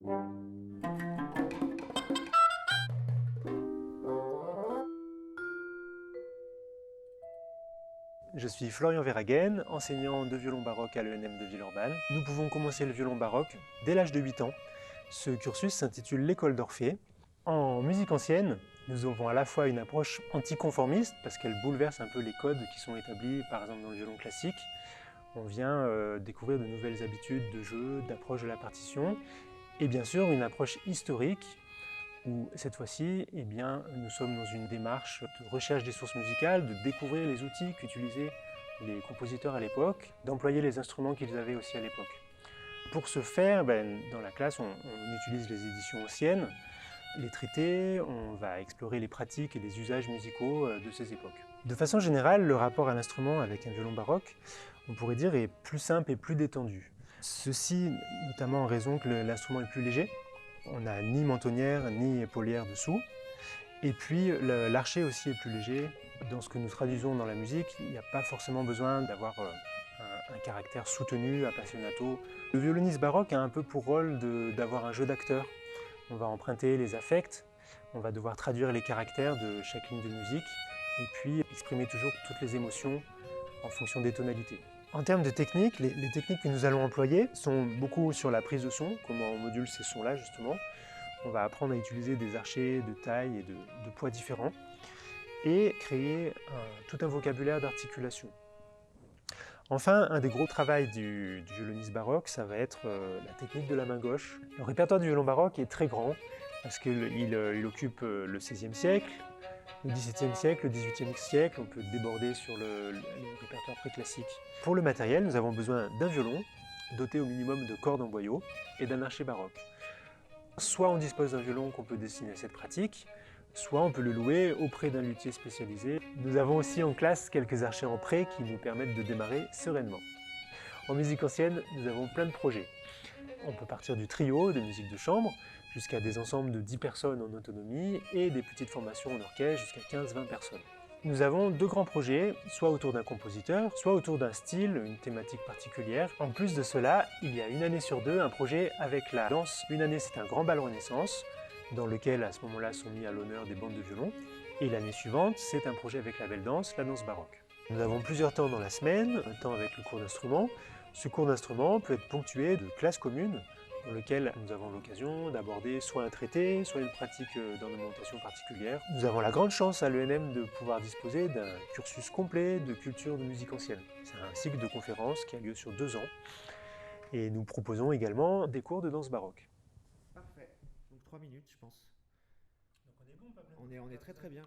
Je suis Florian Verhagen, enseignant de violon baroque à l'ENM de Villeurbanne. Nous pouvons commencer le violon baroque dès l'âge de 8 ans. Ce cursus s'intitule l'école d'Orphée. En musique ancienne, nous avons à la fois une approche anticonformiste, parce qu'elle bouleverse un peu les codes qui sont établis, par exemple dans le violon classique. On vient découvrir de nouvelles habitudes de jeu, d'approche de la partition, et bien sûr une approche historique, où cette fois-ci, nous sommes dans une démarche de recherche des sources musicales, de découvrir les outils qu'utilisaient les compositeurs à l'époque, d'employer les instruments qu'ils avaient aussi à l'époque. Pour ce faire, dans la classe, on utilise les éditions anciennes, les traités, on va explorer les pratiques et les usages musicaux de ces époques. De façon générale, le rapport à l'instrument avec un violon baroque, on pourrait dire, est plus simple et plus détendu. Ceci notamment en raison que l'instrument est plus léger. On n'a ni mentonnière ni épaulière dessous. Et puis l'archet aussi est plus léger. Dans ce que nous traduisons dans la musique, il n'y a pas forcément besoin d'avoir un caractère soutenu, appassionato. Le violoniste baroque a un peu pour rôle d'avoir un jeu d'acteur. On va emprunter les affects, on va devoir traduire les caractères de chaque ligne de musique et puis exprimer toujours toutes les émotions en fonction des tonalités. En termes de techniques, les techniques que nous allons employer sont beaucoup sur la prise de son, comment on module ces sons-là justement. On va apprendre à utiliser des archets de taille et de poids différents et créer tout un vocabulaire d'articulation. Enfin, un des gros travaux du violoniste baroque, ça va être la technique de la main gauche. Le répertoire du violon baroque est très grand parce qu'il occupe le XVIe siècle, le XVIIe siècle, le XVIIIe siècle, on peut déborder sur le répertoire préclassique. Pour le matériel, nous avons besoin d'un violon, doté au minimum de cordes en boyau, et d'un archet baroque. Soit on dispose d'un violon qu'on peut destiner à cette pratique, soit on peut le louer auprès d'un luthier spécialisé. Nous avons aussi en classe quelques archets en prêt qui nous permettent de démarrer sereinement. En musique ancienne, nous avons plein de projets. On peut partir du trio de musique de chambre, jusqu'à des ensembles de 10 personnes en autonomie et des petites formations en orchestre jusqu'à 15-20 personnes. Nous avons deux grands projets, soit autour d'un compositeur, soit autour d'un style, une thématique particulière. En plus de cela, il y a une année sur deux un projet avec la danse. Une année, c'est un grand bal Renaissance, dans lequel à ce moment-là sont mis à l'honneur des bandes de violon. Et l'année suivante, c'est un projet avec la belle danse, la danse baroque. Nous avons plusieurs temps dans la semaine, un temps avec le cours d'instrument. Ce cours d'instrument peut être ponctué de classes communes, dans lequel nous avons l'occasion d'aborder soit un traité, soit une pratique d'ornementation particulière. Nous avons la grande chance à l'ENM de pouvoir disposer d'un cursus complet de culture de musique ancienne. C'est un cycle de conférences qui a lieu sur 2 ans. Et nous proposons également des cours de danse baroque. Parfait. Donc 3 minutes, je pense. Donc on est bon, pas On est très très bien.